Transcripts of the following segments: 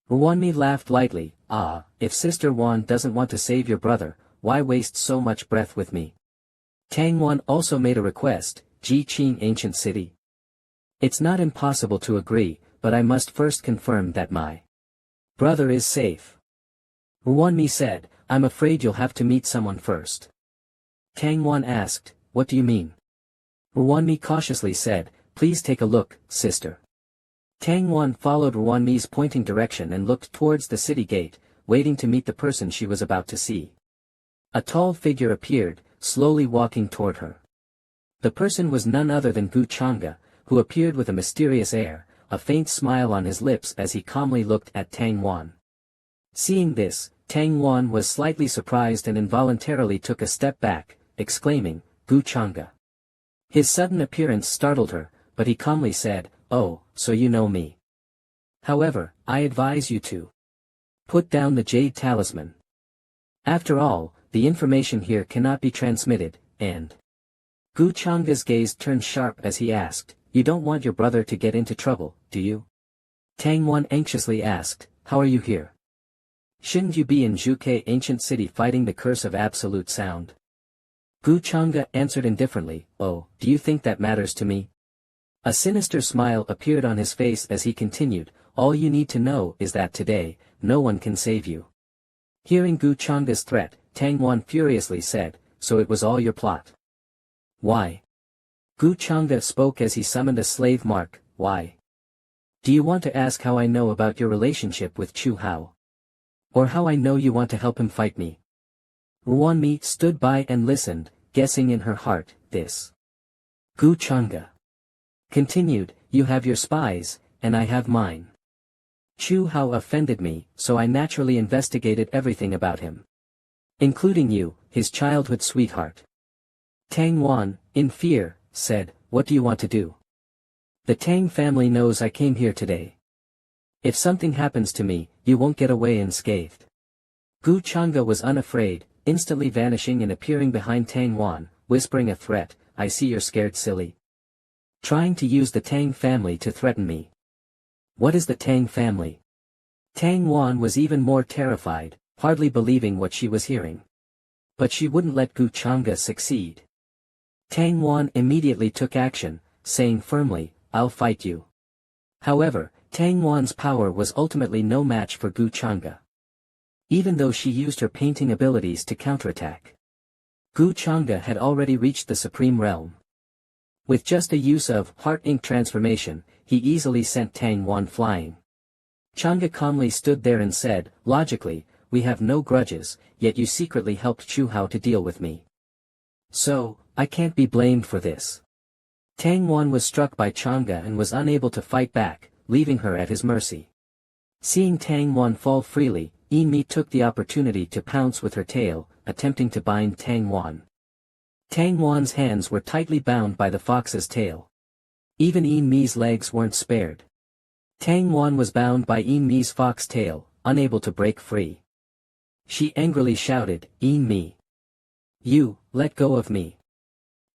Ruanmi laughed lightly. Ah, if Sister Wan doesn't want to save your brother, why waste so much breath with me? Tang Wan also made a request. Ji Qing Ancient City. It's not impossible to agree, but I must first confirm that my brother is safe. Ruanmi said, I'm afraid you'll have to meet someone first. Tang Wan asked, what do you mean? Ruanmi cautiously said, please take a look, sister. Tang Wan followed Ruanmi's pointing direction and looked towards the city gate, waiting to meet the person she was about to see. A tall figure appeared, slowly walking toward her. The person was none other than Gu Chang'e, who appeared with a mysterious air, a faint smile on his lips as he calmly looked at Tang Wan. Seeing this, Tang Wan was slightly surprised and involuntarily took a step back, exclaiming, Gu Chang'e. His sudden appearance startled her, but he calmly said, oh, so you know me. However, I advise you to put down the jade talisman. After all, the information here cannot be transmitted, and Gu Chang'e's gaze turned sharp as he asked, you don't want your brother to get into trouble, do you? Tang Wan anxiously asked, how are you here? Shouldn't you be in Zhuke Ancient City fighting the curse of absolute sound? Gu Chang'e answered indifferently, oh, do you think that matters to me? A sinister smile appeared on his face as he continued, all you need to know is that today, no one can save you. Hearing Gu Chang'e's threat, Tang Wan furiously said, so it was all your plot. Why? Gu Chang'e spoke as he summoned a slave mark, why? Do you want to ask how I know about your relationship with Chu Hao? Or how I know you want to help him fight me? Ruanmi stood by and listened, guessing in her heart, this. Gu Chang'e continued, you have your spies, and I have mine. Chu Hao offended me, so I naturally investigated everything about him. Including you, his childhood sweetheart. Tang Wan, in fear, said, what do you want to do? The Tang family knows I came here today. If something happens to me, you won't get away unscathed. Gu Chang'e was unafraid, instantly vanishing and appearing behind Tang Wan, whispering a threat, I see you're scared silly. Trying to use the Tang family to threaten me. What is the Tang family? Tang Wan was even more terrified, hardly believing what she was hearing. But she wouldn't let Gu Chang'e succeed. Tang Wan immediately took action, saying firmly, I'll fight you. However, Tang Wan's power was ultimately no match for Gu Chang'e. Even though she used her painting abilities to counterattack. Gu Chang'e had already reached the supreme realm. With just a use of heart ink transformation, he easily sent Tang Wan flying. Chang'e calmly stood there and said, logically, we have no grudges, yet you secretly helped Chu Hao to deal with me. So, I can't be blamed for this. Tang Wan was struck by Chang'e and was unable to fight back, leaving her at his mercy. Seeing Tang Wan fall freely, Yin Mi took the opportunity to pounce with her tail, attempting to bind Tang Wan. Tang Wan's hands were tightly bound by the fox's tail. Even Yin Mi's legs weren't spared. Tang Wan was bound by Yin Mi's fox tail, unable to break free. She angrily shouted, Yin Mi. You, let go of me.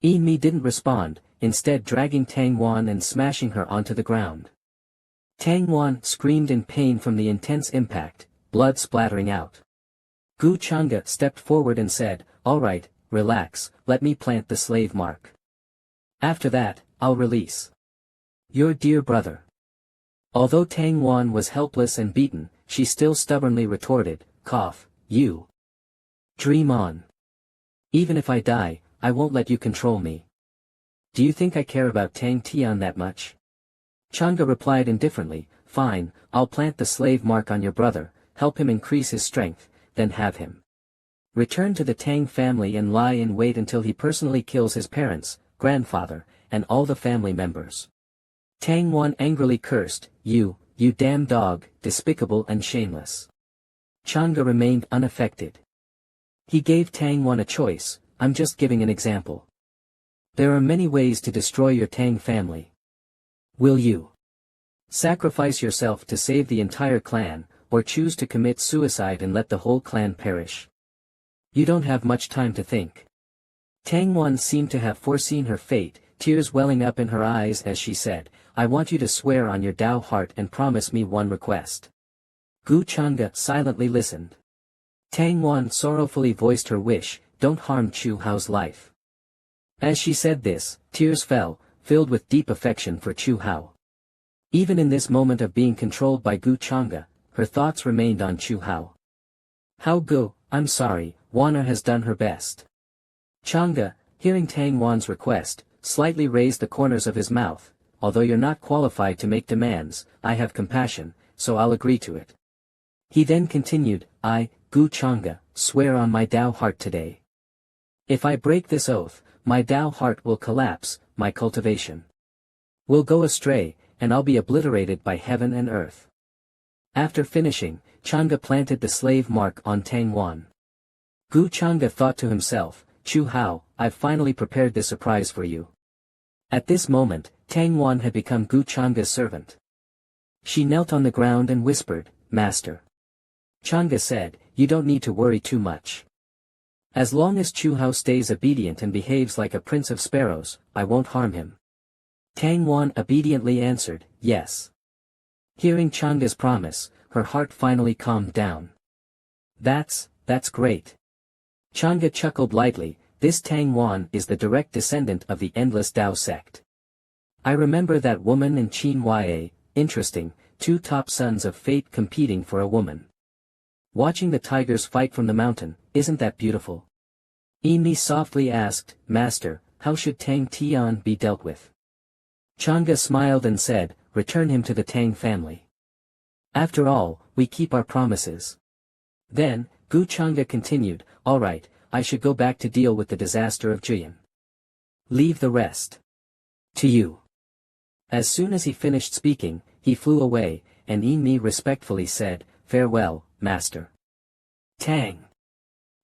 Yin Mi didn't respond, instead dragging Tang Wan and smashing her onto the ground. Tang Wan screamed in pain from the intense impact, blood splattering out. Gu Chang'e stepped forward and said, all right, relax, let me plant the slave mark. After that, I'll release your dear brother. Although Tang Wan was helpless and beaten, she still stubbornly retorted, cough, you. Dream on. Even if I die, I won't let you control me. Do you think I care about Tang Tian that much? Chang'e replied indifferently, fine, I'll plant the slave mark on your brother, help him increase his strength, then have him return to the Tang family and lie in wait until he personally kills his parents, grandfather, and all the family members. Tang Wan angrily cursed, you damn dog, despicable and shameless. Chang'e remained unaffected. He gave Tang Wan a choice, I'm just giving an example. There are many ways to destroy your Tang family. Will you sacrifice yourself to save the entire clan, or choose to commit suicide and let the whole clan perish? You don't have much time to think. Tang Wan seemed to have foreseen her fate, tears welling up in her eyes as she said, I want you to swear on your Tao heart and promise me one request. Gu Chang'e silently listened. Tang Wan sorrowfully voiced her wish, "Don't harm Chu Hao's life." As she said this, tears fell, filled with deep affection for Chu Hao. Even in this moment of being controlled by Gu Chang'e, her thoughts remained on Chu Hao. "Hao Gu, I'm sorry, Wana has done her best." Chang'e, hearing Tang Wan's request, slightly raised the corners of his mouth. "Although you're not qualified to make demands, I have compassion, so I'll agree to it." He then continued, "I, Gu Chang'e, swear on my Tao heart today. If I break this oath, my Tao heart will collapse, my cultivation will go astray, and I'll be obliterated by heaven and earth." After finishing, Chang'e planted the slave mark on Tang Wan. Gu Chang'e thought to himself, "Chu Hao, I've finally prepared this surprise for you." At this moment, Tang Wan had become Gu Chang'e's servant. She knelt on the ground and whispered, "Master." Chang'e said, "You don't need to worry too much. As long as Chu Hao stays obedient and behaves like a prince of sparrows, I won't harm him." Tang Wan obediently answered, "Yes." Hearing Chang'e's promise, her heart finally calmed down. That's great." Chang'e chuckled lightly. "This Tang Wan is the direct descendant of the Endless Tao sect. I remember that woman in Qin Ya, interesting, two top sons of fate competing for a woman. Watching the tigers fight from the mountain, isn't that beautiful?" Emi softly asked, "Master, how should Tang Tian be dealt with?" Chang'e smiled and said, "Return him to the Tang family. After all, we keep our promises." Then, Gu Chang'e continued, "All right, I should go back to deal with the disaster of Jian. Leave the rest to you." As soon as he finished speaking, he flew away, and Emi respectfully said, "Farewell, Master." Tang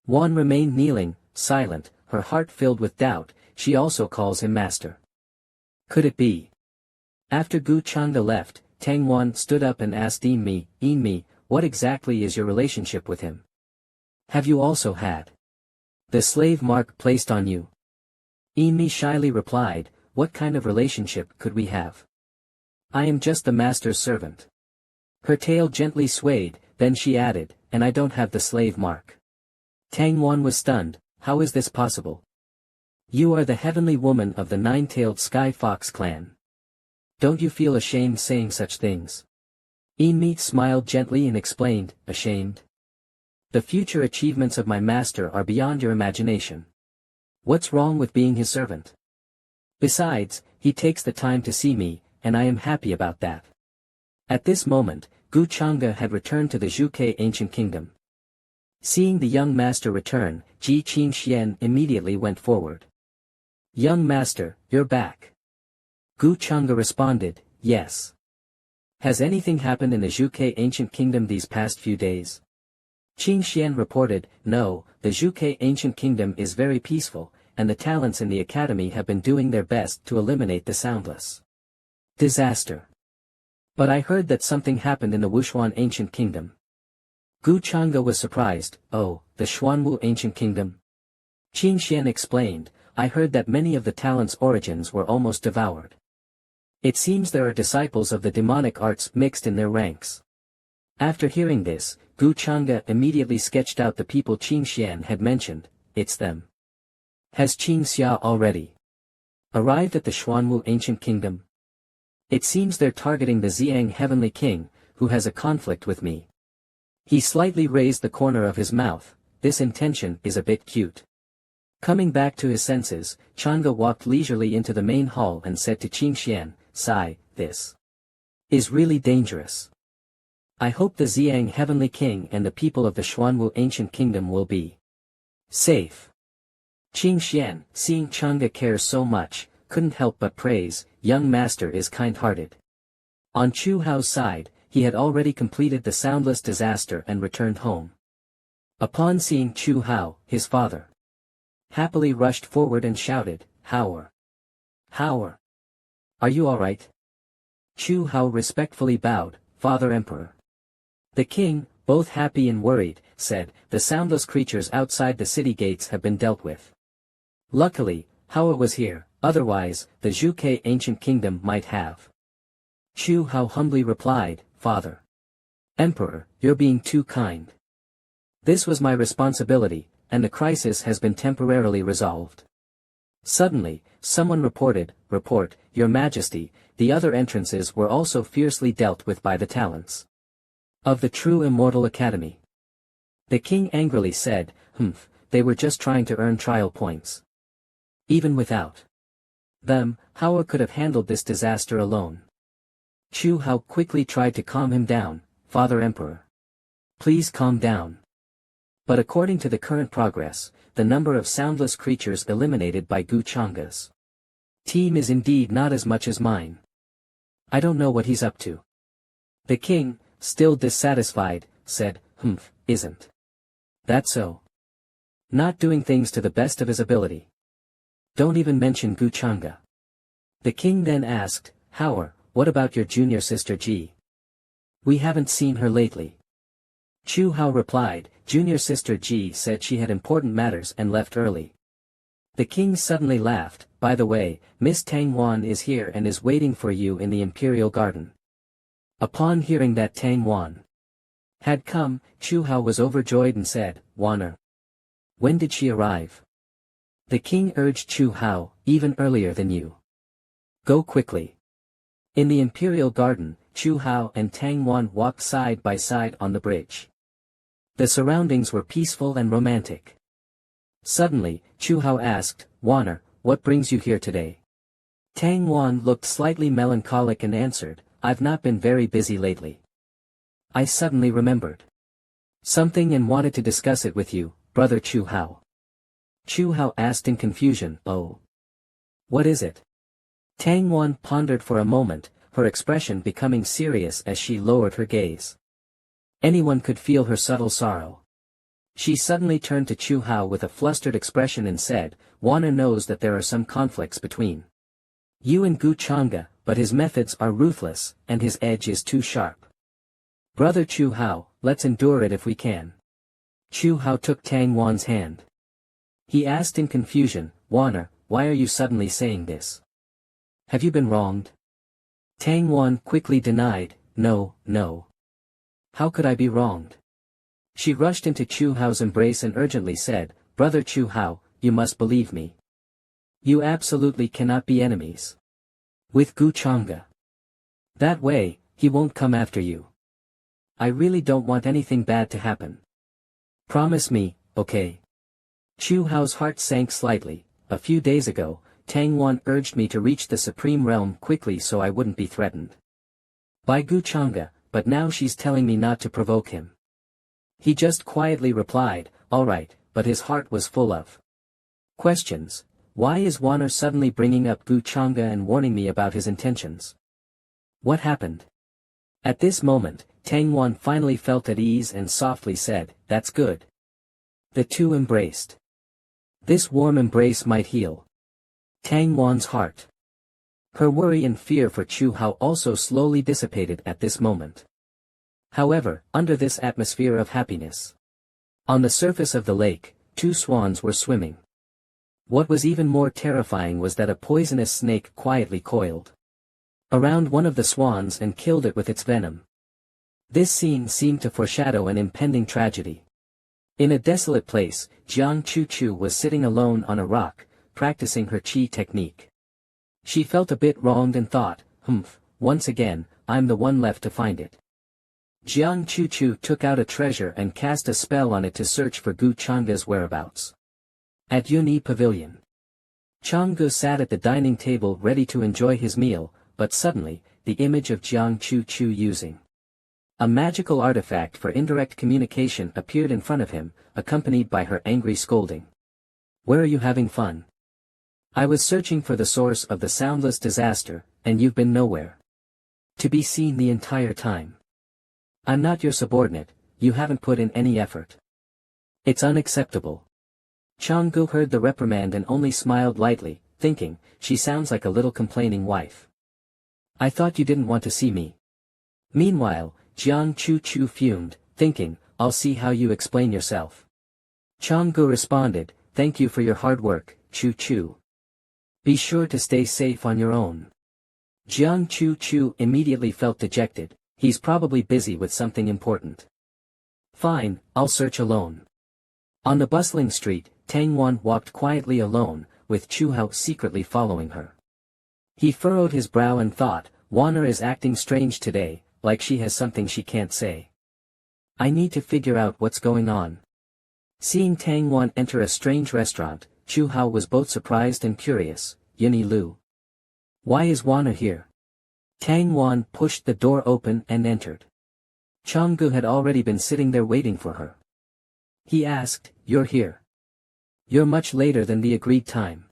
Wan remained kneeling, silent, her heart filled with doubt. She also calls him Master. Could it be? After Gu Chang'e left, Tang Wan stood up and asked Emi, "What exactly is your relationship with him? Have you also had the slave mark placed on you?" Emi shyly replied, "What kind of relationship could we have? I am just the master's servant." Her tail gently swayed, then she added, "And I don't have the slave mark." Tang Wan was stunned. "How is this possible? You are the heavenly woman of the nine-tailed Sky Fox clan. Don't you feel ashamed saying such things?" Emi smiled gently and explained, "Ashamed? The future achievements of my master are beyond your imagination. What's wrong with being his servant? Besides, he takes the time to see me, and I am happy about that." At this moment, Gu Chang'e had returned to the Zhuge ancient kingdom. Seeing the young master return, Ji Qingxian immediately went forward. "Young master, you're back." Gu Chang'e responded, "Yes. Has anything happened in the Zhuge ancient kingdom these past few days?" Qingxian reported, "No, the Zhuge ancient kingdom is very peaceful, and the talents in the academy have been doing their best to eliminate the soundless disaster. But I heard that something happened in the Wushuan ancient kingdom." Gu Chang'e was surprised. "Oh, the Xuanwu ancient kingdom?" Qingxian explained, "I heard that many of the talents' origins were almost devoured. It seems there are disciples of the demonic arts mixed in their ranks." After hearing this, Gu Chang'e immediately sketched out the people Qingxian had mentioned. "It's them. Has Qingxia already arrived at the Xuanwu ancient kingdom? It seems they're targeting the Xiang heavenly king, who has a conflict with me." He slightly raised the corner of his mouth. "This intention is a bit cute." Coming back to his senses, Chang'e walked leisurely into the main hall and said to Qingxian, "Sai, this is really dangerous. I hope the Xiang heavenly king and the people of the Xuanwu ancient kingdom will be safe." Qingxian, seeing Chang'e cares so much, couldn't help but praise, "Young master is kind-hearted." On Chu Hao's side, he had already completed the soundless disaster and returned home. Upon seeing Chu Hao, his father happily rushed forward and shouted, How are you all right?" Chu Hao respectfully bowed, "Father Emperor." The king, both happy and worried, said, "The soundless creatures outside the city gates have been dealt with. Luckily, Hao was here, otherwise, the Zhuge ancient kingdom might have." Chu Hao humbly replied, "Father Emperor, you're being too kind. This was my responsibility, and the crisis has been temporarily resolved. Suddenly, someone reported, "Report, Your Majesty, the other entrances were also fiercely dealt with by the talents of the true immortal academy." The king angrily said, they were just trying to earn trial points. Even without them, Hao could have handled this disaster alone. Chu Hao quickly tried to calm him down. "Father Emperor, please calm down." But according to the current progress, the number of soundless creatures eliminated by Gu Changa's team is indeed not as much as mine. I don't know what he's up to. The king, still dissatisfied, said, isn't that so? Not doing things to the best of his ability. Don't even mention Gu Changa. The king then asked, "Hao, what about your junior sister Ji? We haven't seen her lately." Chu Hao replied, "Junior sister Ji said she had important matters and left early." The king suddenly laughed. "By the way, Miss Tang Wan is here and is waiting for you in the Imperial Garden." Upon hearing that Tang Wan had come, Chu Hao was overjoyed and said, "Waner, when did she arrive?" The king urged Chu Hao, "Even earlier than you. Go quickly." In the Imperial Garden, Chu Hao and Tang Wan walked side by side on the bridge. The surroundings were peaceful and romantic. Suddenly, Chu Hao asked, "Waner, what brings you here today?" Tang Wan looked slightly melancholic and answered, "I've not been very busy lately. I suddenly remembered something and wanted to discuss it with you, brother Chu Hao." Chu Hao asked in confusion, "Oh. What is it?" Tang Wan pondered for a moment, her expression becoming serious as she lowered her gaze. Anyone could feel her subtle sorrow. She suddenly turned to Chu Hao with a flustered expression and said, "Waner knows that there are some conflicts between you and Gu Changa, but his methods are ruthless, and his edge is too sharp. Brother Chu Hao, let's endure it if we can." Chu Hao took Tang Wan's hand. He asked in confusion, "Waner, why are you suddenly saying this? Have you been wronged?" Tang Wan quickly denied, No. How could I be wronged?" She rushed into Chu Hao's embrace and urgently said, "Brother Chu Hao, you must believe me. You absolutely cannot be enemies with Gu Changa. That way, he won't come after you. I really don't want anything bad to happen. Promise me, okay?" Chu Hao's heart sank slightly. A few days ago, Tang Wan urged me to reach the Supreme Realm quickly so I wouldn't be threatened by Gu Changa, but now she's telling me not to provoke him. He just quietly replied, "All right," but his heart was full of questions. Why is Waner suddenly bringing up Gu Changa and warning me about his intentions? What happened? At this moment, Tang Wan finally felt at ease and softly said, "That's good." The two embraced. This warm embrace might heal Tang Wan's heart. Her worry and fear for Chu Hao also slowly dissipated at this moment. However, under this atmosphere of happiness, on the surface of the lake, two swans were swimming. What was even more terrifying was that a poisonous snake quietly coiled around one of the swans and killed it with its venom. This scene seemed to foreshadow an impending tragedy. In a desolate place, Jiang Chu was sitting alone on a rock, practicing her qi technique. She felt a bit wronged and thought, once again, I'm the one left to find it. Jiang Chu took out a treasure and cast a spell on it to search for Gu Changa's whereabouts. At Yunyi Pavilion, Changgu sat at the dining table ready to enjoy his meal, but suddenly, the image of Jiang Chu using a magical artifact for indirect communication appeared in front of him, accompanied by her angry scolding. "Where are you having fun? I was searching for the source of the soundless disaster, and you've been nowhere to be seen the entire time. I'm not your subordinate, you haven't put in any effort. It's unacceptable." Changgu heard the reprimand and only smiled lightly, thinking, she sounds like a little complaining wife. "I thought you didn't want to see me." Meanwhile, Jiang Chu fumed, thinking, "I'll see how you explain yourself." Changgu responded, "Thank you for your hard work, Chu. Be sure to stay safe on your own." Jiang Chu immediately felt dejected. He's probably busy with something important. Fine, I'll search alone. On the bustling street, Tang Wan walked quietly alone, with Chu Hao secretly following her. He furrowed his brow and thought, Wana is acting strange today, like she has something she can't say. I need to figure out what's going on. Seeing Tang Wan enter a strange restaurant, Chu Hao was both surprised and curious. Yini Lu. Why is Wana here? Tang Wan pushed the door open and entered. Changgu had already been sitting there waiting for her. He asked, You're here. You're much later than the agreed time.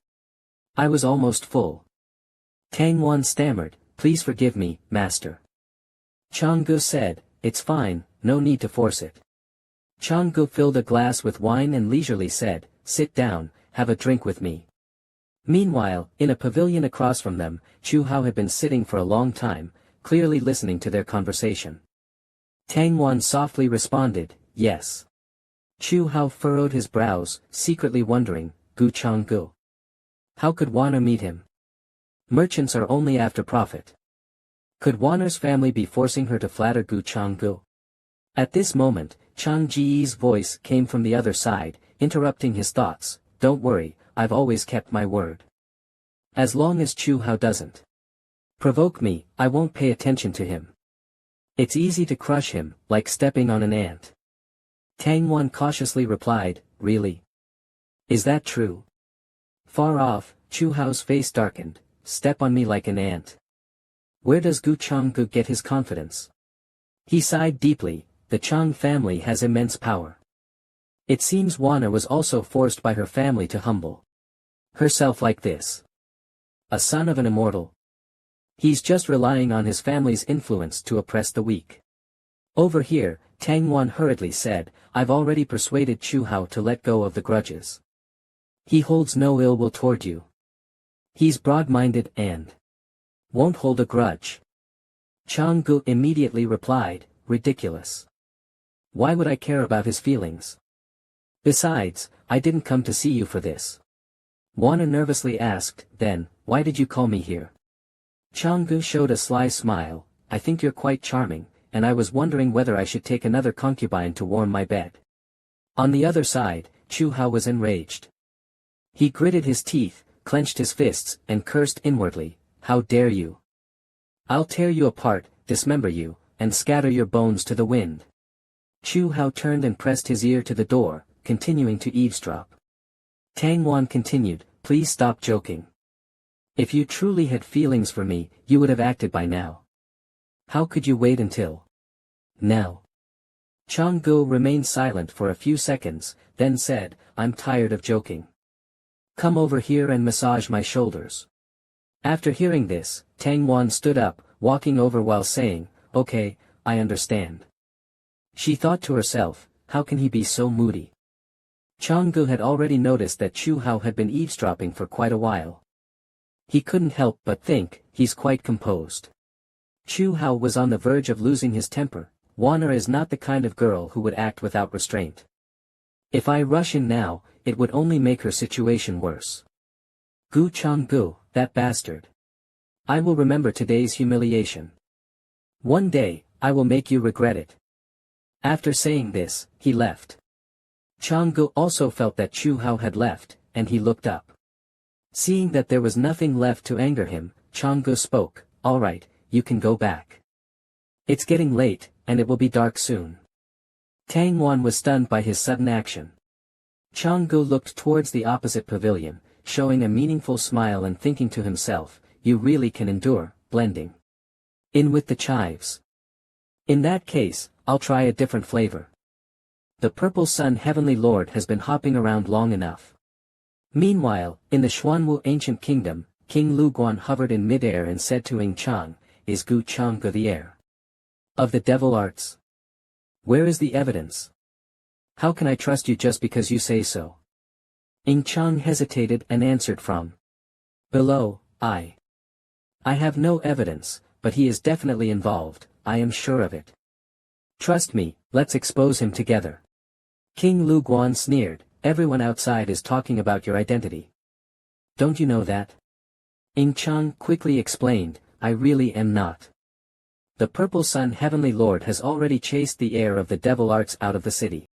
I was almost full. Tang Wan stammered, Please forgive me, master. Changgu said, It's fine, no need to force it. Changgu filled a glass with wine and leisurely said, Sit down, have a drink with me. Meanwhile, in a pavilion across from them, Chu Hao had been sitting for a long time, clearly listening to their conversation. Tang Wan softly responded, Yes. Chu Hao furrowed his brows, secretly wondering, Gu Changgu. How could Wana meet him? Merchants are only after profit. Could Wana's family be forcing her to flatter Gu Changgu? At this moment, Chang Ji's voice came from the other side, interrupting his thoughts. Don't worry, I've always kept my word. As long as Chu Hao doesn't provoke me, I won't pay attention to him. It's easy to crush him, like stepping on an ant. Tang Wan cautiously replied, Really? Is that true? Far off, Chu Hao's face darkened. Step on me like an ant. Where does Gu Changgu get his confidence? He sighed deeply. The Chang family has immense power. It seems Wana was also forced by her family to humble herself like this. A son of an immortal. He's just relying on his family's influence to oppress the weak. Over here, Tang Wan hurriedly said, I've already persuaded Chu Hao to let go of the grudges. He holds no ill will toward you. He's broad-minded and won't hold a grudge. Chang Gu immediately replied, Ridiculous. Why would I care about his feelings? Besides, I didn't come to see you for this. Wana nervously asked, Then, why did you call me here? Changgu showed a sly smile, I think you're quite charming, and I was wondering whether I should take another concubine to warm my bed. On the other side, Chu Hao was enraged. He gritted his teeth, clenched his fists, and cursed inwardly, How dare you? I'll tear you apart, dismember you, and scatter your bones to the wind. Chu Hao turned and pressed his ear to the door, continuing to eavesdrop. Tang Wan continued, Please stop joking. If you truly had feelings for me, you would have acted by now. How could you wait until now? Chang Gu remained silent for a few seconds, then said, I'm tired of joking. Come over here and massage my shoulders. After hearing this, Tang Wan stood up, walking over while saying, Okay, I understand. She thought to herself, how can he be so moody? Chang Gu had already noticed that Chu Hao had been eavesdropping for quite a while. He couldn't help but think, he's quite composed. Chu Hao was on the verge of losing his temper. Wana is not the kind of girl who would act without restraint. If I rush in now, it would only make her situation worse. Gu Changgu, that bastard. I will remember today's humiliation. One day, I will make you regret it. After saying this, he left. Changgu also felt that Chu Hao had left, and he looked up. Seeing that there was nothing left to anger him, Changgu spoke, All right, you can go back. It's getting late, and it will be dark soon. Tang Wan was stunned by his sudden action. Changgu looked towards the opposite pavilion, showing a meaningful smile and thinking to himself, You really can endure blending in with the chives. In that case, I'll try a different flavor. The purple sun heavenly lord has been hopping around long enough. Meanwhile, in the Xuanwu ancient kingdom, King Lu Guan hovered in midair and said to Ying Chang, Is Gu Changgu the heir of the devil arts? Where is the evidence? How can I trust you just because you say so? Ying Chang hesitated and answered from below, I have no evidence, but he is definitely involved, I am sure of it. Trust me, let's expose him together. King Lu Guan sneered, Everyone outside is talking about your identity. Don't you know that? Ying Chang quickly explained, I really am not. the Purple Sun Heavenly Lord has already chased the heir of the devil arts out of the city.